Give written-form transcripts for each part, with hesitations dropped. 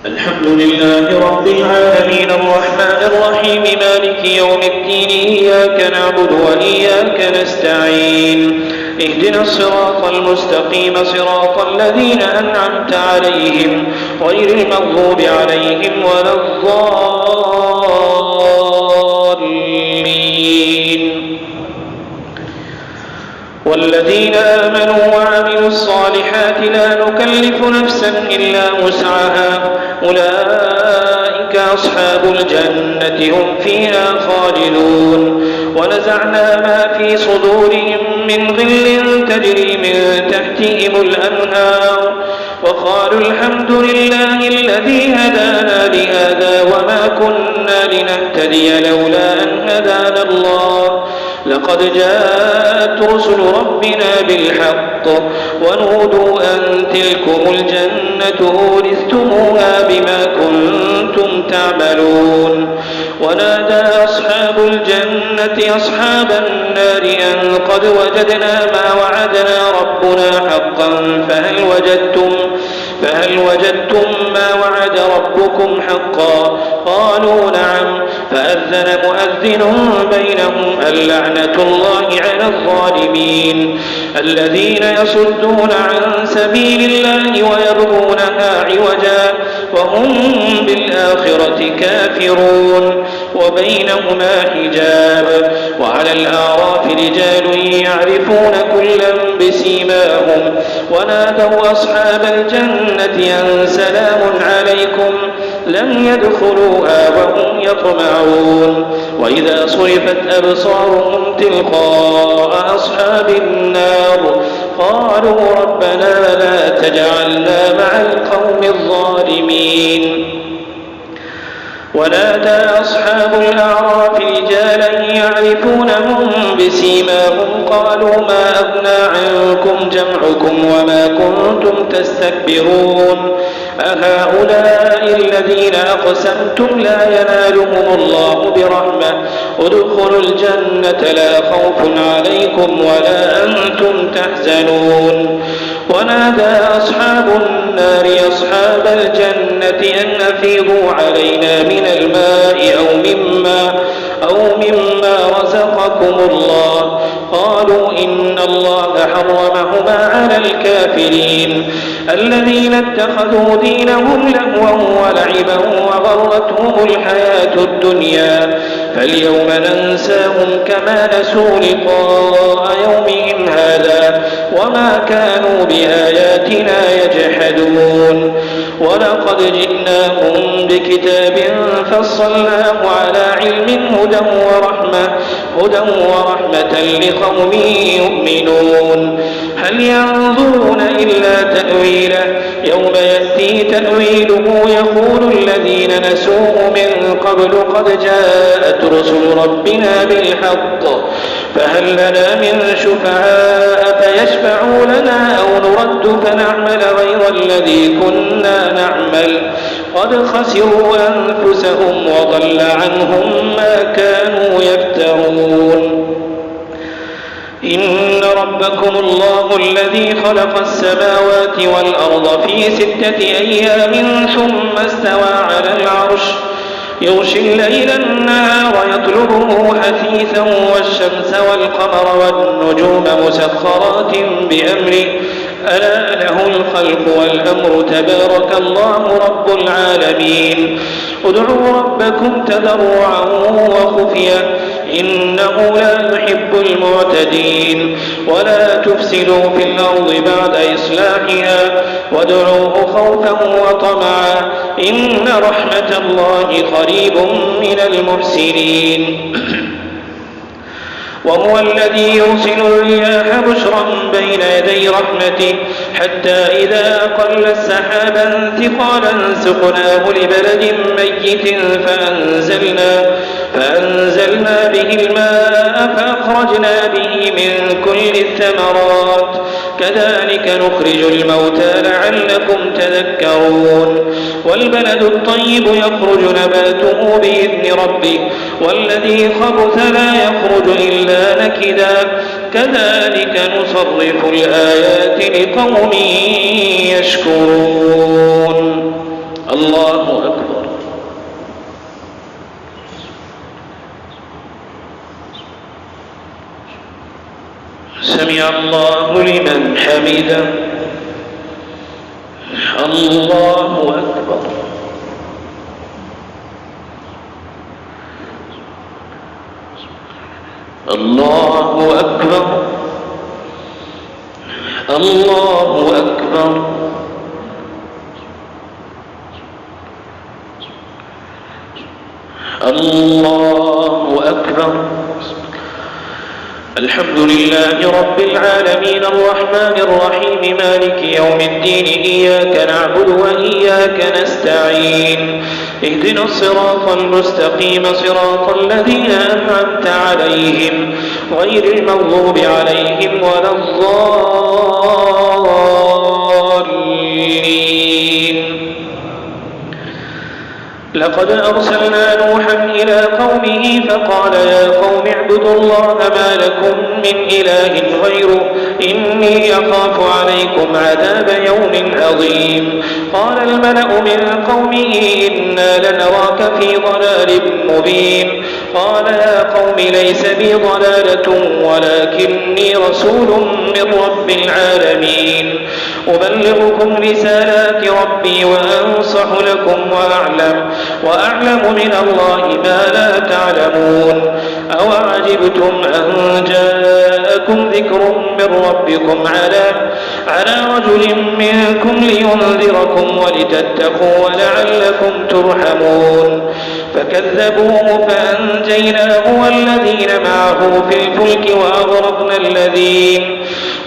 الحمد لله رب العالمين الرحمن الرحيم مالك يوم الدين إياك نعبد وإياك نستعين اهدنا الصراط المستقيم صراط الذين أنعمت عليهم غير المغضوب عليهم ولا الضالين. والذين آمنوا وعملوا الصالحات لا نكلف نفسا إلا وسعها أولئك أصحاب الجنة هم فيها خالدون. ونزعنا ما في صدورهم من غل تجري من تحتهم الأنهار وقالوا الحمد لله الذي هدانا لهذا وما كنا لنهتدي لولا أن هدانا الله لقد جاءت رسل ربنا بالحق ونودوا أن تلكم الجنة أورثتموها بما كنتم تعملون. ونادى أصحاب الجنة أصحاب النار أن قد وجدنا ما وعدنا ربنا حقا فهل وجدتم ما وعد ربكم حقا؟ قالوا نعم. فأذن مؤذن بينهم اللعنة الله على الظالمين الذين يصدون عن سبيل الله ويبغونها عوجا وهم بالآخرة كافرون وبينهما حجاب. وعلى الأعراف رجال يعرفون كلا بسيماهم ونادوا أصحاب الجنة أن سلام عليكم لم يدخلوها وهم يطمعون. وإذا صرفت أبصارهم تلقاء أصحاب النار قالوا ربنا لا تجعلنا مع القوم الظالمين. ونادى أصحاب الأعراف رجالا يعرفونهم بسيماهم قالوا ما أغنى عنكم جمعكم وما كنتم تستكبرون أهؤلاء الذين أقسمتم لا ينالهم الله برحمة ادخلوا الجنة لا خوف عليكم ولا أنتم تحزنون. ونادى أصحاب النار أصحاب الجنة أن أفيضوا علينا من الماء أو مما رزقكم الله قالوا إن الله حرمهما على الكافرين الذين اتخذوا دينهم لهوا ولعبا وغرتهم الحياة الدنيا فاليوم ننساهم كما نسوا لقاء يومهم هذا وما كانوا بآياتنا يجحدون. ولقد جئناهم بكتاب فصلناه على علم هدى ورحمة لقوم يؤمنون. هل ينظرون إلا تأويله يوم يأتي تأويله يقول الذين نسوه من قبل قد جاءت رسل ربنا بالحق فهل لنا من شفعاء فيشفعوا لنا أو نرد فنعمل غير الذي كنا نعمل قد خسروا أنفسهم وضل عنهم ما كانوا يفترون. إن ربكم الله الذي خلق السماوات والأرض في 6 أيام ثم استوى على العرش يغشي الليل النهار يطلبه حثيثا والشمس والقمر والنجوم مسخرات بأمره ألا له الخلق والأمر تبارك الله رب العالمين. ادعوا ربكم تضرعا وخفيا إنه لا يحب المعتدين ولا تفسدوا في الأرض بعد إصلاحها وادعوه خوفا وطمعا إن رحمة الله قريب من المحسنين. وهو الذي يرسل الرياح بشرا بين يدي رحمته حتى إذا أقلت سحابا ثقالا سقناه لبلد ميت فأنزلنا به الماء فأخرجنا به من كل الثمرات كذلك نخرج الموتى لعلكم تذكرون. والبلد الطيب يخرج نباته بإذن ربه والذي خبث لا يخرج إلا نكدا كذلك نصرف الآيات لقوم يشكرون. الله أكبر. سمع الله لمن حمده. الله أكبر. الله أكبر. الله أكبر. الله أكبر. الحمد لله رب العالمين الرحمن الرحيم مالك يوم الدين إياك نعبد وإياك نستعين اهدنا الصراط المستقيم صراط الذين أنعمت عليهم غير المغضوب عليهم ولا الضالين. لقد أرسلنا نوحا إلى قومه فقال يا قوم اعبدوا الله ما لكم من إله غيره إني أخاف عليكم عذاب يوم عظيم. قال الملأ من قومه إنا لنراك في ضلال مبين. قال يا قوم ليس بي ضلالة ولكني رسول من رب العالمين أبلغكم رسالات ربي وأنصح لكم وأعلم من الله ما لا تعلمون. أوعجبتم أن جاءكم ذكر من ربكم على رجل منكم لينذركم ولتتقوا ولعلكم ترحمون. فكذبوه فأنجيناه والذين معه في الفلك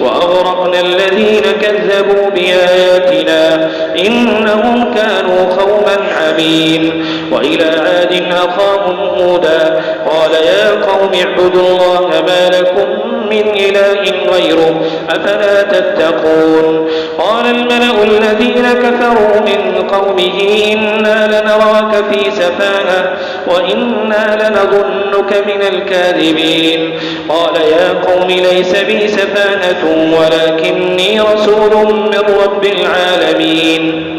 وأغرقنا الذين كذبوا بآياتنا إنهم كانوا قوما عمين. وإلى عاد أخاهم هودا قال يا قوم اعبدوا الله ما لكم من إله غيره أفلا تتقون. قال الملأ الذين كفروا من قومه إنا لنراك في سفاهة وإنا لنظنك من الكاذبين. قال يا قوم ليس بي سفاهة ولكني رسول من رب العالمين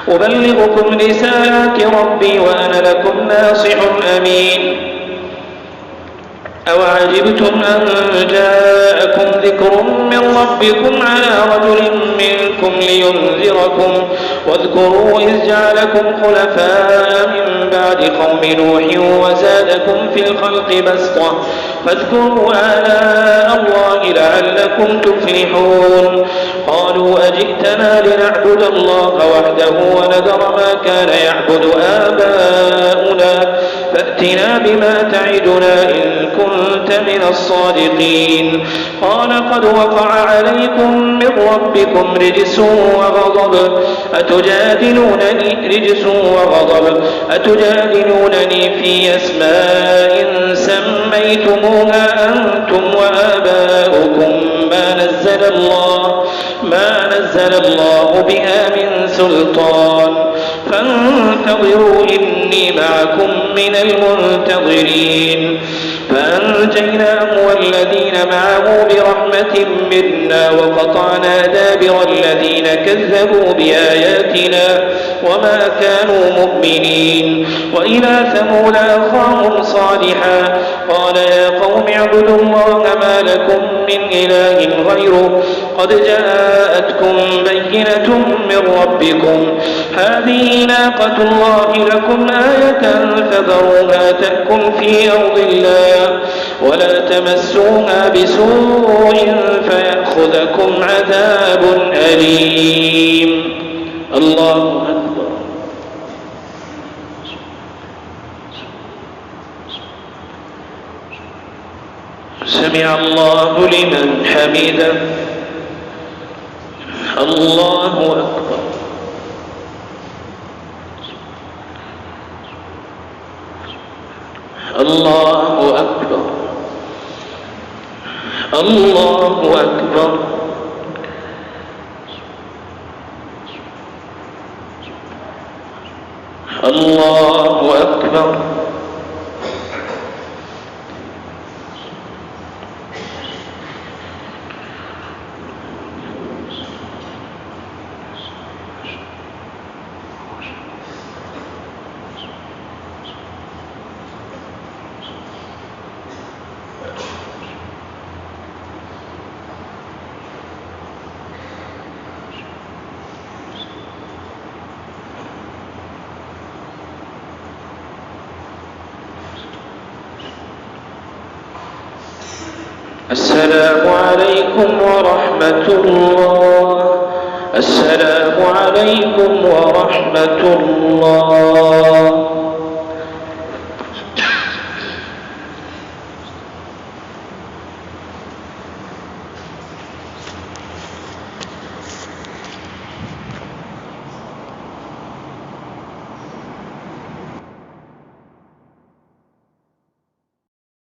أبلغكم رسالات ربي وأنا لكم ناصح أمين. أوعجبتم أن جاءكم ذكر من ربكم على رجل منكم لينذركم واذكروا إذ جعلكم خلفاء من بعد قوم نوح وزادكم في الخلق بسطة فاذكروا آلاء الله لعلكم تفلحون. قالوا أجئتنا لنعبد الله وحده ونذر ما كان يعبد آباؤنا فأتنا بما تعدنا إن كنت من الصادقين. قال قد وقع عليكم من ربكم رجس وغضب أتجادلونني في أسماء سميتموها أنتم وآباؤكم ما نزل الله بها من سلطان فانتظروا إني معكم من المنتظرين. فأنجيناه والذين معه برحمة منا وقطعنا دابر الذين كذبوا بآياتنا وما كانوا مؤمنين. وإلى ثمود أخاهم صالحا قال يا قوم اعبدوا الله ما لكم من إله غيره قد جاءتكم بينة من ربكم هذه ناقة الله لكم آية فذروها تأكل في أرض الله ولا تمسوها بسوء فيأخذكم عذاب أليم. الله أكبر. سمع الله لمن حمده. الله أكبر. الله أكبر. الله أكبر. الله أكبر. السلام عليكم ورحمة الله. السلام عليكم ورحمة الله.